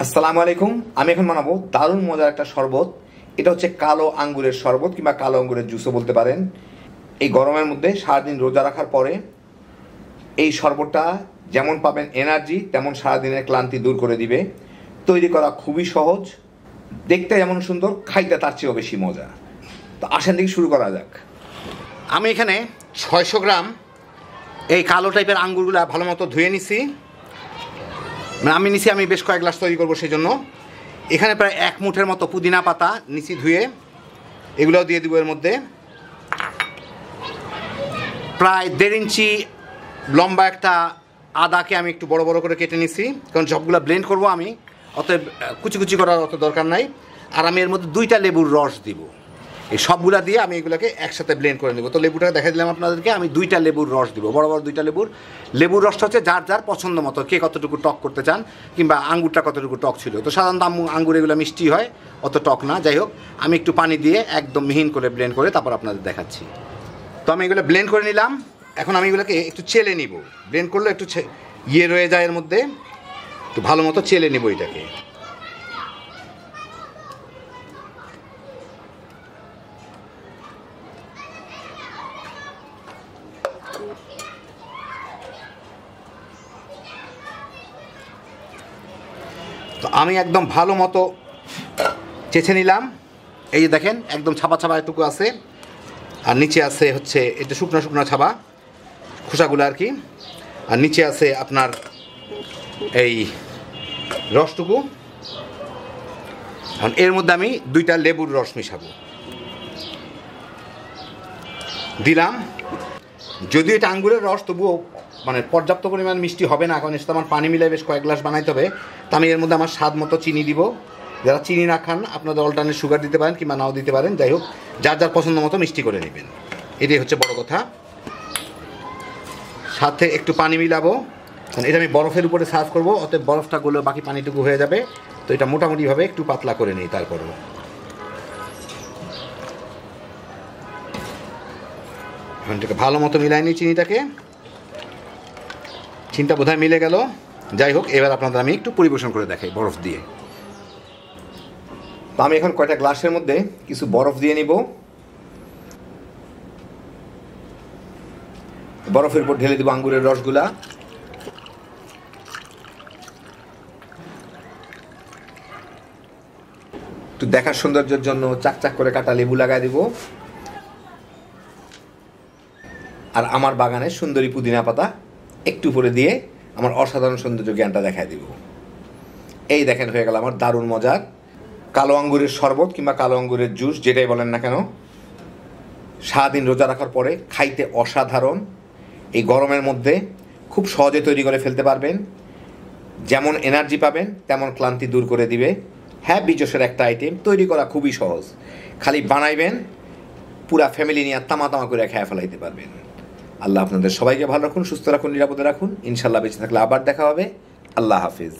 আসসালামু আলাইকুম। আমি এখন বানাবো দারুণ মজার একটা শরবত। এটা হচ্ছে কালো আঙ্গুরের শরবত কিংবা কালো আঙ্গুরের জুসও বলতে পারেন। এই গরমের মধ্যে সারাদিন রোজা রাখার পরে এই শরবতটা যেমন পাবেন এনার্জি, তেমন সারাদিনের ক্লান্তি দূর করে দিবে। তৈরি করা খুবই সহজ, দেখতে যেমন সুন্দর, খাইতে তার চেয়েও বেশি মজা। তো আসেন থেকে শুরু করা যাক। আমি এখানে 600 গ্রাম এই কালো টাইপের আঙ্গুরগুলো ভালো মতো ধুয়ে নিছি। আমি বেশ কয়েক গ্লাস তৈরি করবো, সেই জন্য এখানে প্রায় 1 মুঠের মতো পুদিনা পাতা নিচি ধুয়ে এগুলোও দিয়ে দিব। এর মধ্যে প্রায় 1.5 ইঞ্চি লম্বা একটা আদাকে আমি একটু বড় বড় করে কেটে নিছি, কারণ সবগুলো ব্লেন্ড করব আমি, অতএব কুচি কুচি করার অত দরকার নাই। আর আমি এর মধ্যে 2টা লেবুর রস দিব। এই সবগুলা দিয়ে আমি এগুলোকে একসাথে ব্লেন্ড করে নেব। তো লেবুটা দেখা দিলাম আপনাদেরকে, আমি 2টা লেবুর রস দিব, বড় বড় 2টা লেবুর রসটা হচ্ছে যার যার পছন্দ মতো, কে কতটুকু টক করতে চান কিংবা আঙ্গুরটা কতটুকু টক ছিল। তো সাধারণত আঙ্গুর এগুলো মিষ্টি হয়, অত টক না। যাই হোক, আমি একটু পানি দিয়ে একদম মিহিন করে ব্লেন্ড করে তারপর আপনাদের দেখাচ্ছি। তো আমি এগুলো ব্লেন্ড করে নিলাম। এখন আমি এগুলোকে একটু চেলে নিব। ব্লেন্ড করলে একটু রয়ে যায় এর মধ্যে, একটু ভালো মতো চেলে নিব এটাকে। তো আমি একদম ভালো মতো চেঁচে নিলাম। এই যে দেখেন, একদম ছাপা ছাপা এটুকু আছে, আর নিচে আছে হচ্ছে এটা শুকনো শুকনো ছাপা খোসাগুলো আর কি, আর নিচে আছে আপনার এই রসটুকু। এখন এর মধ্যে আমি 2টা লেবুর রস মিশাবো, দিলাম। যদিও এটা আঙ্গুরের রস, তবুও মানে পর্যাপ্ত পরিমাণ মিষ্টি হবে না, কারণ এর সাথে আমার পানি মিলাই বেশ কয়েক গ্লাস বানাইতে হবে। তো আমি এর মধ্যে আমার স্বাদ মতো চিনি দিব। যারা চিনি না খান, আপনাদের অল্টারনেট সুগার দিতে পারেন কিংবা নাও দিতে পারেন। যাই হোক, যার যার পছন্দ মতো মিষ্টি করে নেবেন, এটাই হচ্ছে বড় কথা। সাথে একটু পানি মিলাবো, কারণ এটা আমি বরফের উপরে সার্ভ করবো, অতএব বরফটা গলে বাকি পানিটুকু হয়ে যাবে। তো এটা মোটামুটিভাবে একটু পাতলা করে নিই। তারপরেও এখন এটাকে ভালো মতো মিলাই নিই চিনিটাকে। চিনিটা বোধহয় মিলে গেল। যাই হোক, এবার আপনাদের আমি একটু পরিবেশন করে দেখাই বরফ দিয়ে। তো আমি এখন কয়টা গ্লাসের মধ্যে কিছু বরফ দিয়ে নিব। বরফের উপর ঢেলে দিব আঙ্গুরের রসগুলা। একটু দেখার সৌন্দর্যের জন্য চাকচাক করে কাটা লেবু লাগাই দিব। আর আমার বাগানের সুন্দরী পুদিনা পাতা একটু উপরে দিয়ে আমার অসাধারণ সৌন্দর্য জ্ঞানটা দেখায় দিব। এই দেখেন, হয়ে গেল আমার দারুণ মজার কালো আঙ্গুরের শরবত কিংবা কালো আঙ্গুরের জুস, যেটাই বলেন না কেন। সারাদিন রোজা রাখার পরে খাইতে অসাধারণ। এই গরমের মধ্যে খুব সহজে তৈরি করে ফেলতে পারবেন। যেমন এনার্জি পাবেন, তেমন ক্লান্তি দূর করে দিবে। হ্যাঁ, বিজোসের একটা আইটেম, তৈরি করা খুবই সহজ। খালি বানাইবেন, পুরা ফ্যামিলি নিয়ে তামা তামা করে খেয়ে ফেলাইতে পারবেন। আল্লাহ আপনাদের সবাইকে ভালো রাখুন, সুস্থ রাখুন, নিরাপদে রাখুন। ইনশাল্লাহ বেঁচে থাকলে আবার দেখা হবে। আল্লাহ হাফিজ।